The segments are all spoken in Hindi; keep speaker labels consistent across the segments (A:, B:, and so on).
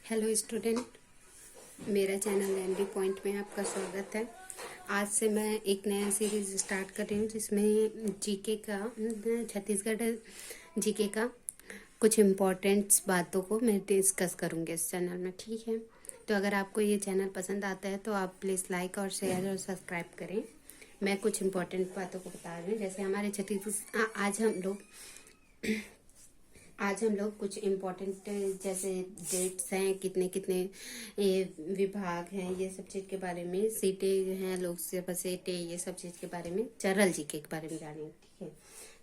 A: हेलो स्टूडेंट, मेरा चैनल एमडी पॉइंट में आपका स्वागत है। आज से मैं एक नया सीरीज स्टार्ट कर रही हूँ जिसमें जीके का छत्तीसगढ़ जीके का कुछ इम्पोर्टेंट्स बातों को मैं डिस्कस करूँगी इस चैनल में। ठीक है, तो अगर आपको ये चैनल पसंद आता है तो आप प्लीज़ लाइक और शेयर और सब्सक्राइब करें। मैं कुछ इम्पोर्टेंट बातों को बता रही हूँ। जैसे हमारे आज हम लोग कुछ इम्पोर्टेंट जैसे डेट्स हैं, कितने कितने ये विभाग हैं, ये सब चीज़ के बारे में, सीटें हैं, लोकसभा सीटें, ये सब चीज़ के बारे में, जनरल जीके के बारे में जानेंगे। ठीक है,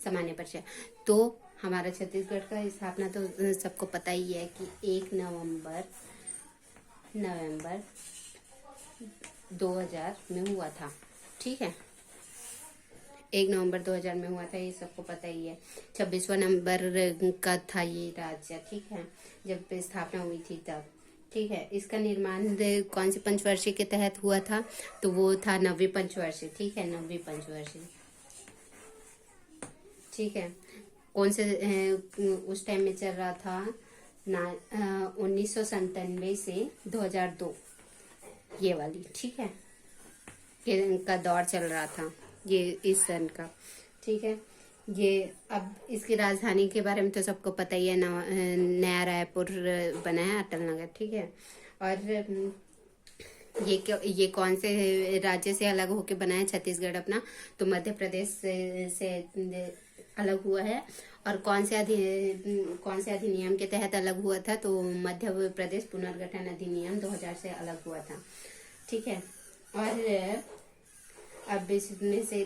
A: सामान्य परिचय। तो हमारा छत्तीसगढ़ का स्थापना तो सबको पता ही है कि 1 नवंबर 2000 में हुआ था। ठीक है, 1 नवंबर 2000 में हुआ था, ये सबको पता ही है। 26वां नंबर का था ये राज्य। ठीक है, जब स्थापना हुई थी तब। ठीक है, इसका निर्माण कौन से पंचवर्षीय के तहत हुआ था? तो वो था 9वीं पंचवर्षीय। ठीक है, 9वीं पंचवर्षीय। ठीक है, कौन से उस टाइम में चल रहा था ना 1997 से 2002, ये वाली। ठीक है, का दौर चल रहा था ये इस सन का। ठीक है, ये अब इसकी राजधानी के बारे में तो सबको पता ही है, नया रायपुर बना है, अटल नगर। ठीक है, और ये कौन से राज्य से अलग होके बना है छत्तीसगढ़ अपना? तो मध्य प्रदेश से अलग हुआ है। और कौन से अधिनियम के तहत अलग हुआ था? तो मध्य प्रदेश पुनर्गठन अधिनियम 2000 से अलग हुआ था। ठीक है, और अब इसमें से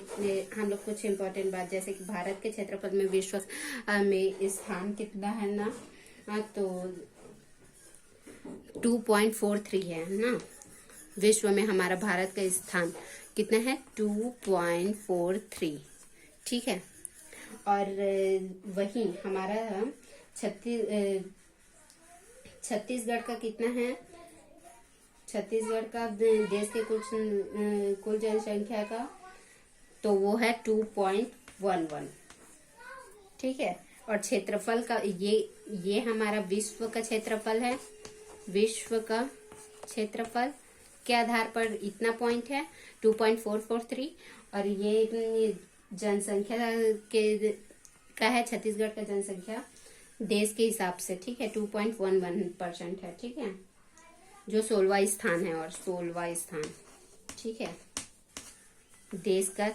A: हम लोग कुछ इम्पोर्टेंट बात, जैसे कि भारत के क्षेत्रफल में विश्व में स्थान कितना है ना, तो 2.43 है ना। विश्व में हमारा भारत का स्थान कितना है? 2.43। ठीक है, और वही हमारा छत्तीसगढ़ का कितना है? छत्तीसगढ़ का देश के कुल जनसंख्या का तो वो है 2.11। ठीक है, और क्षेत्रफल का ये हमारा विश्व का क्षेत्रफल है। विश्व का क्षेत्रफल के आधार पर इतना पॉइंट है 2.443, और ये जनसंख्या के का है, छत्तीसगढ़ का जनसंख्या देश के हिसाब से। ठीक है, 2.11% है। ठीक है, जो 16वां स्थान है, और 16वां स्थान। ठीक है, देश का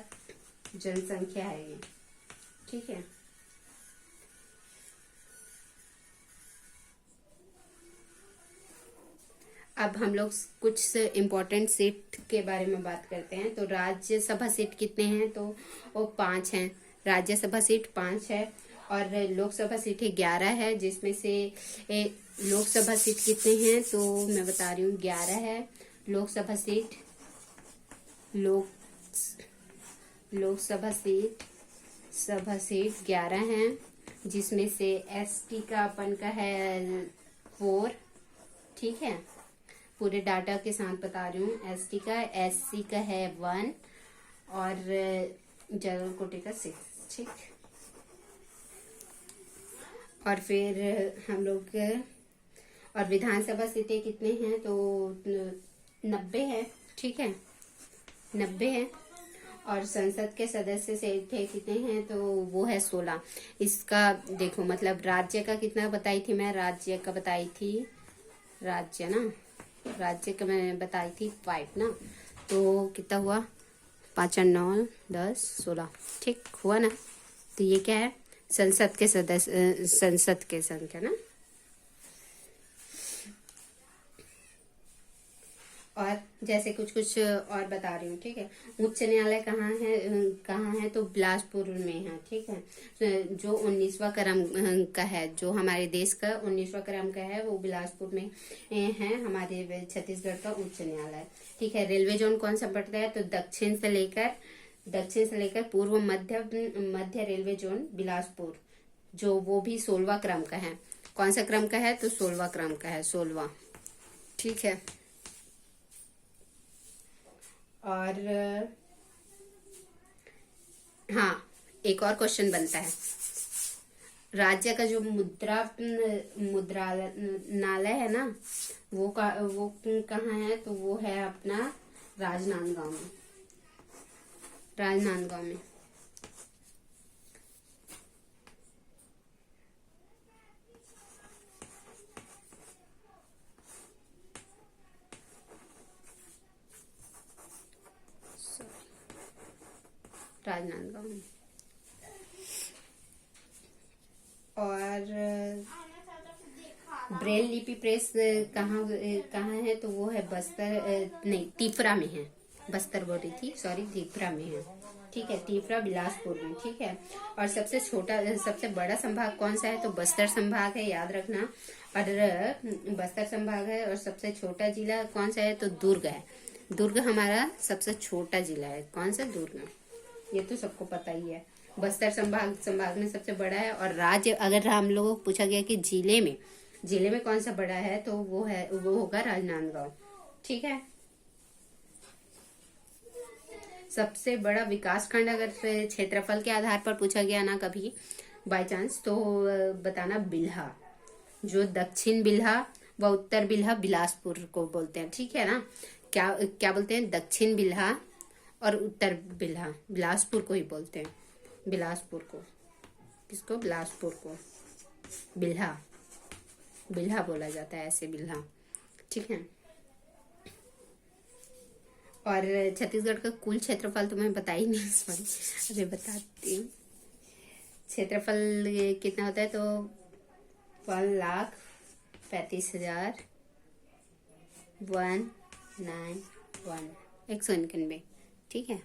A: जनसंख्या है ये। ठीक है, अब हम लोग कुछ इम्पोर्टेंट सीट के बारे में बात करते हैं। तो राज्यसभा सीट कितने हैं? तो वो 5 हैं। राज्यसभा सीट 5 है, और लोकसभा सीटें 11 है, जिसमें से लोकसभा सीट कितने हैं? तो मैं बता रही हूँ, 11 है लोकसभा सीट। लोकसभा सीट 11 हैं, जिसमें से एसटी का अपन का है 4। ठीक है, पूरे डाटा के साथ बता रही हूँ। एसटी का, एससी का है 1, और जनरल कोटे का 6। ठीक, और फिर हम लोग और विधानसभा सीटें कितने हैं? तो 90 है। ठीक है, 90 है, और संसद के सदस्य सीटें कितने हैं? तो वो है 16। इसका देखो, मतलब राज्य का कितना बताई थी मैं? राज्य का बताई थी, राज्य का मैं बताई थी 5 ना। तो कितना हुआ? 5 और 9 10 16। ठीक हुआ ना। तो ये क्या है? संसद के सदस्य, संसद के संख्या ना। और जैसे कुछ और बता रही हूँ। ठीक है, उच्च न्यायालय कहाँ है? तो बिलासपुर में है। ठीक है, जो 19वां क्रम का है, जो हमारे देश का 19वां क्रम का है, वो बिलासपुर में है, हमारे छत्तीसगढ़ का उच्च न्यायालय। ठीक है, रेलवे जोन कौन सा पड़ता है? तो दक्षिण से लेकर पूर्व मध्य रेलवे जोन बिलासपुर, जो वो भी 16वां क्रम का है। कौन सा क्रम का है? तो 16वां क्रम का है, 16वां। ठीक है, और हाँ, एक और क्वेश्चन बनता है। राज्य का जो मुद्रालय है ना, वो कहाँ है, तो वो है अपना राजनांदगांव में। राजनांदगांव में। राजनांदगांव में। और ब्रेल लिपि प्रेस कहाँ कहाँ है, तो वो है बस्तर, नहीं तीफरा में है। बस्तर बोल रही थी, सॉरी, तीफरा में है। ठीक है, तीफरा बिलासपुर में। ठीक है। और सबसे बड़ा संभाग कौन सा है, तो बस्तर संभाग है, याद रखना। और बस्तर संभाग है। और सबसे छोटा जिला कौन सा है, तो दुर्ग है। दुर्ग हमारा सबसे छोटा जिला है। कौन सा, दुर्ग। ये तो सबको पता ही है। बस्तर संभाग में सबसे बड़ा है। और राज्य, अगर हम लोगों को पूछा गया कि जिले में कौन सा बड़ा है, तो वो होगा राजनांदगांव। ठीक है। सबसे बड़ा विकास खंड अगर क्षेत्रफल के आधार पर पूछा गया ना कभी बाय चांस, तो बताना बिल्हा। जो दक्षिण बिल्हा व उत्तर बिल्हा बिलासपुर को बोलते हैं। ठीक है ना। क्या बोलते हैं, दक्षिण बिल्हा और उत्तर बिल्हा बिलासपुर को ही बोलते हैं। बिलासपुर को, किसको, बिलासपुर को बिल्हा बोला जाता है, ऐसे बिल्हा। ठीक है। और छत्तीसगढ़ का कुल क्षेत्रफल तो मैं बता ही नहीं, सॉरी, अभी बताती हूँ। क्षेत्रफल कितना होता है, तो 1,35,191। ठीक है,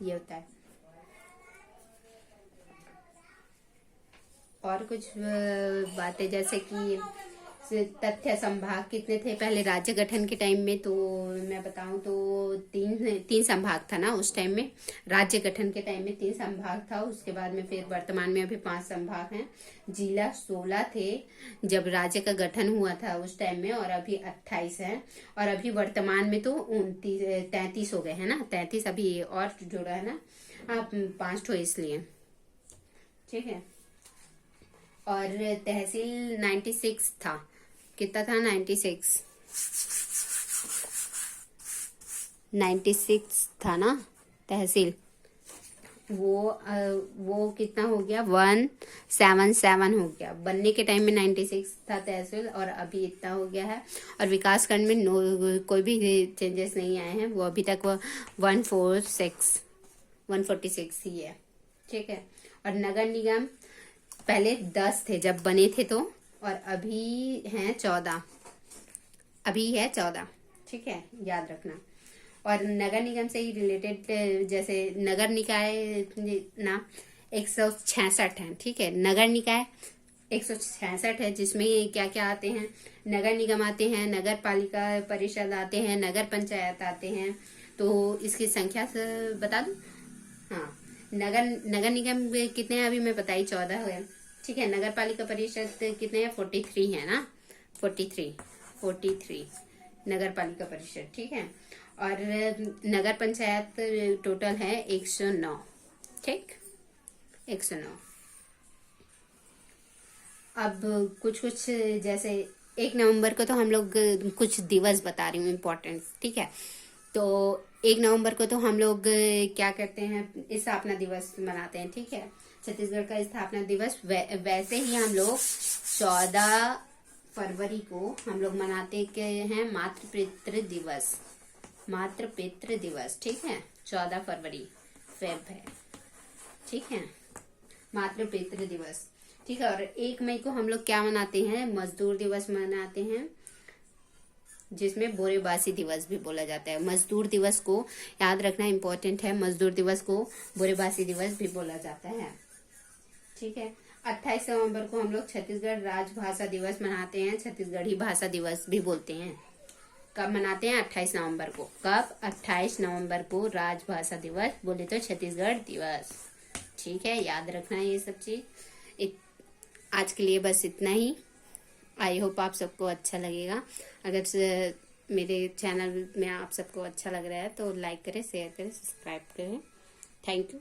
A: ये होता है। और कुछ बातें, जैसे कि तथ्य संभाग कितने थे पहले राज्य गठन के टाइम में, तो मैं बताऊं तो तीन संभाग था ना उस टाइम में। राज्य गठन के टाइम में 3 संभाग था। उसके बाद में फिर वर्तमान में अभी 5 संभाग हैं। जिला 16 थे जब राज्य का गठन हुआ था उस टाइम में, और अभी 28 है। और अभी वर्तमान में तो 33 हो गए हैं ना, 33 अभी और जोड़ा है ना, 5 ठो इसलिए। ठीक है। और तहसील 96 था। कितना था, 96 था ना तहसील। वो कितना हो गया, 177 हो गया। बनने के टाइम में 96 था तहसील, और अभी इतना हो गया है। और विकास खंड में कोई भी चेंजेस नहीं आए हैं। वो अभी तक वो 146 ही है। ठीक है। और नगर निगम पहले 10 थे जब बने थे तो, और अभी हैं 14। ठीक है, याद रखना। और नगर निगम से ही रिलेटेड, जैसे नगर निकाय ना 166 है। ठीक है, नगर निकाय 166 है, जिसमें क्या क्या आते हैं, नगर निगम आते हैं, नगर पालिका परिषद आते हैं, नगर पंचायत आते हैं। तो इसकी संख्या से बता दूं। हाँ, नगर निगम कितने हैं, अभी मैं बताई 14 है। ठीक है। नगर पालिका परिषद कितने हैं, 43 है ना, 43 नगर पालिका परिषद। ठीक है। और नगर पंचायत टोटल है 109। ठीक, 109। अब कुछ जैसे 1 नवंबर को तो हम लोग कुछ दिवस बता रही हूँ इम्पोर्टेंट। ठीक है। तो 1 नवंबर को तो हम लोग क्या करते हैं, स्थापना दिवस मनाते हैं। ठीक है, छत्तीसगढ़ का स्थापना दिवस। वैसे ही हम लोग 14 फरवरी को हम लोग मनाते हैं मातृपितृ दिवस। ठीक है, 14 फरवरी फेब है। ठीक है, मातृपितृ दिवस। ठीक है। और 1 मई को हम लोग क्या मनाते हैं, मजदूर दिवस मनाते हैं, जिसमें बोरेबासी दिवस भी बोला जाता है। मजदूर दिवस को याद रखना इम्पोर्टेंट है, मजदूर दिवस को बोरेबासी दिवस भी बोला जाता है। ठीक है। 28 नवंबर को हम लोग छत्तीसगढ़ राजभाषा दिवस मनाते हैं, छत्तीसगढ़ी भाषा दिवस भी बोलते हैं। कब मनाते हैं, 28 नवंबर को। कब, 28 नवंबर को राजभाषा दिवस, बोले तो छत्तीसगढ़ दिवस। ठीक है, याद रखना ये सब चीज। आज के लिए बस इतना ही। आई होप आप सबको अच्छा लगेगा। अगर मेरे चैनल में आप सबको अच्छा लग रहा है तो लाइक करें, शेयर करें, सब्सक्राइब करें। Thank you.